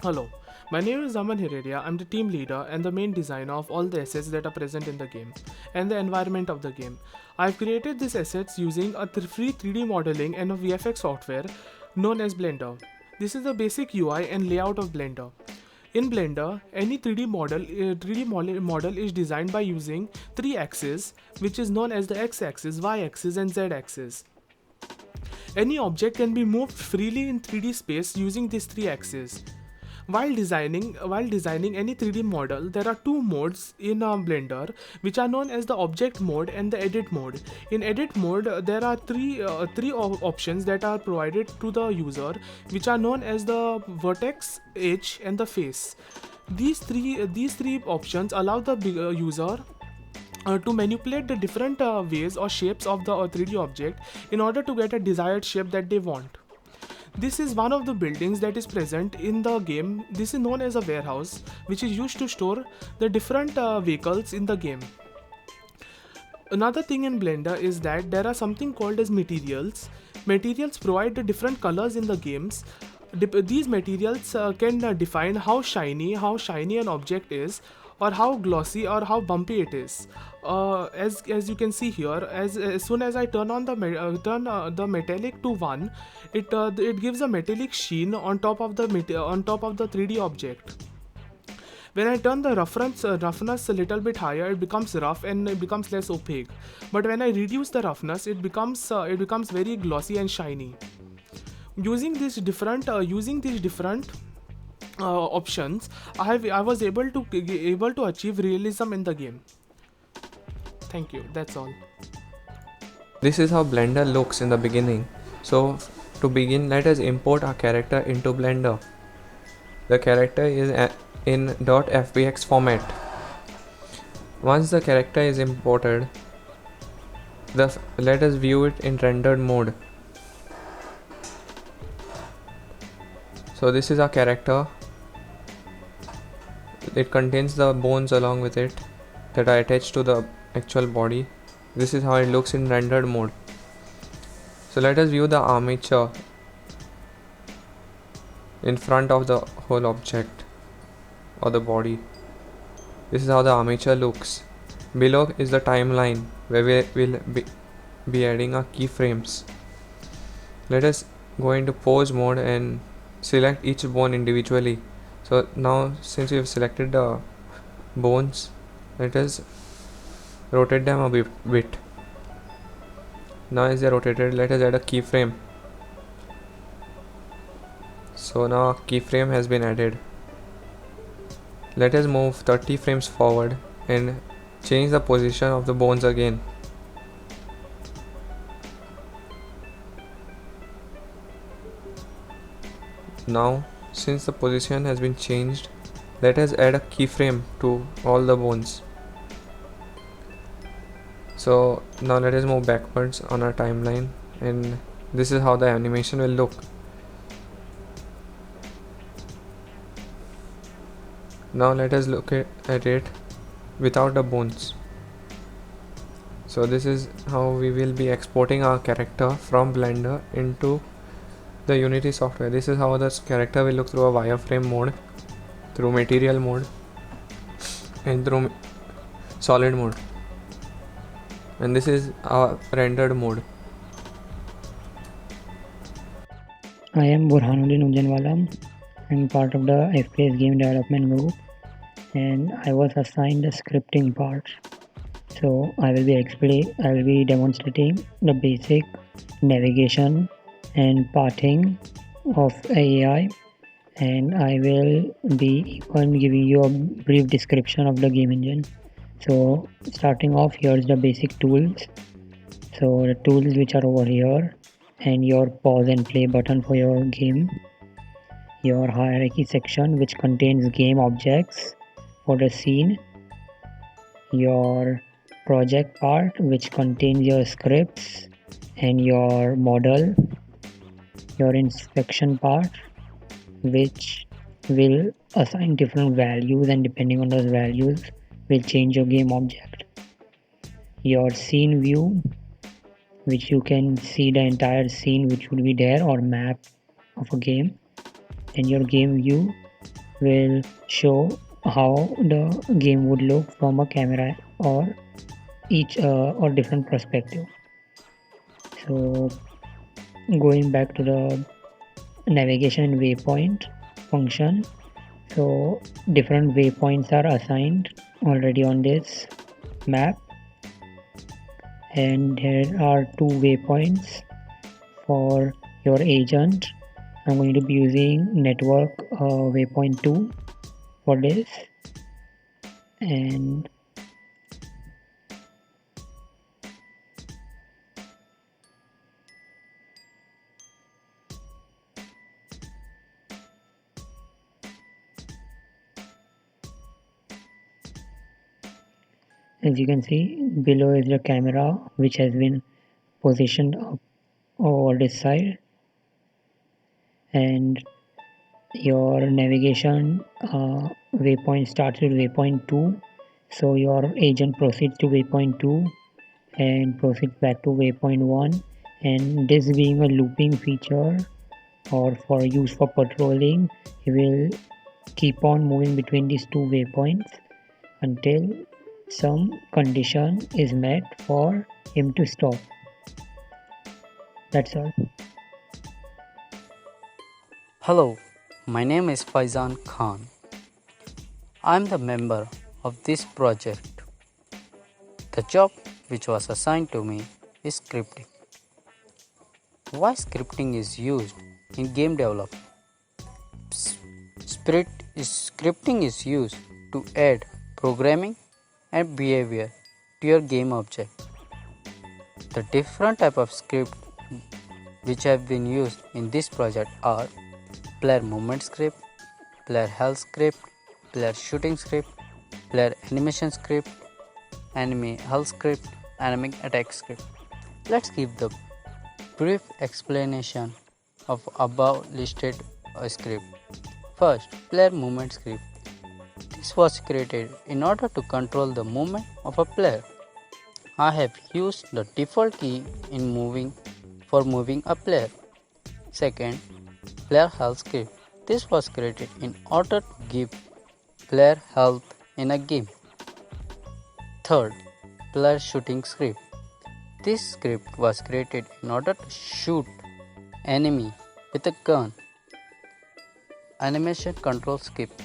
Hello, my name is Aman Hireria. I'm the team leader and the main designer of all the assets that are present in the game and the environment of the game. I've created these assets using a free 3D modeling and a VFX software known as Blender. This is the basic UI and layout of Blender. In Blender, any 3D model is designed by using three axes, which is known as the x-axis, y-axis, and z-axis. Any object can be moved freely in 3D space using these three axes. While designing any 3D model, there are two modes in Blender, which are known as the object mode and the edit mode. In edit mode, there are three options that are provided to the user, which are known as the vertex, edge, and the face. These three options allow the user to manipulate the different ways or shapes of the 3D object in order to get a desired shape that they want. This is one of the buildings that is present in the game. This is known as a warehouse, which is used to store the different vehicles in the game. Another thing in Blender is that there are something called as materials. Materials provide the different colors in the games. These materials can define how shiny an object is, or how glossy or how bumpy it is. As you can see here, as soon as I turn on the metallic to 1, it gives a metallic sheen on top of the 3D object. When I turn the roughness a little bit higher, it becomes rough and it becomes less opaque. But when I reduce the roughness, it becomes very glossy and shiny. Using these different options, I was able to achieve realism in the game. Thank you. That's all. This is how Blender looks in the beginning. So to begin, let us import our character into Blender. The character is in .fbx format. Once the character is imported, let us view it in rendered mode. So this is our character. It contains the bones along with it that are attached to the actual body. This is how it looks in rendered mode. So let us view the armature in front of the whole object or the body. This is how the armature looks. Below is the timeline where we will be adding our keyframes. Let us go into pose mode and select each bone individually. So now, since we have selected the bones, let us rotate them a bit. Now as they are rotated, let us add a keyframe. So now a keyframe has been added. Let us move 30 frames forward and change the position of the bones again. Now, since the position has been changed, let us add a keyframe to all the bones. So now let us move backwards on our timeline, and this is how the animation will look. Now let us look at it without the bones. So this is how we will be exporting our character from Blender into the Unity software. This is how this character will look through a wireframe mode, through material mode, and through solid mode. And this is our rendered mode. I am Burhanuddin Ujjanwala. I'm part of the FPS game development group, and I was assigned the scripting part. So I will be demonstrating the basic navigation and pathing of AI, and I will be even giving you a brief description of the game engine. So starting off, here's the basic tools. So the tools which are over here, and your pause and play button for your game, your hierarchy section which contains game objects for the scene, your project part which contains your scripts and your model, your inspection part which will assign different values, and depending on those values will change your game object, your scene view which you can see the entire scene which would be there or map of a game, and your game view will show how the game would look from a camera or each or different perspective. So going back to the navigation and waypoint function, so different waypoints are assigned already on this map, and there are two waypoints for your agent. I'm going to be using network waypoint 2 for this, and as you can see, below is the camera which has been positioned up over this side, and your navigation waypoint starts with waypoint 2. So your agent proceeds to waypoint 2 and proceeds back to waypoint 1, and this being a looping feature or for use for patrolling, he will keep on moving between these two waypoints until some condition is met for him to stop. That's all. Hello, my name is Faizan Khan. I am the member of this project. The job which was assigned to me is scripting. Why scripting is used in game development? Scripting is used to add programming and behavior to your game object. The different type of script which have been used in this project are player movement script, player health script, player shooting script, player animation script, enemy health script, enemy attack script. Let's give the brief explanation of above listed script. First, player movement script. This was created in order to control the movement of a player. I have used the default key in moving a player. Second, player health script. This was created in order to give player health in a game. Third, player shooting script. This script was created in order to shoot enemy with a gun. Animation control script.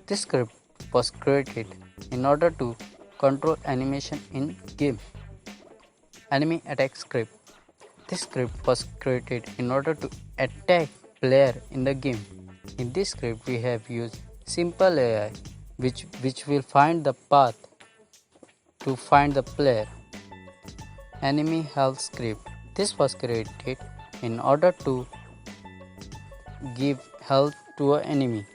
This script was created in order to control animation in game. Enemy attack script. This script was created in order to attack player in the game. In this script we have used simple AI which will find the path to find the player. Enemy health script. This was created in order to give health to an enemy.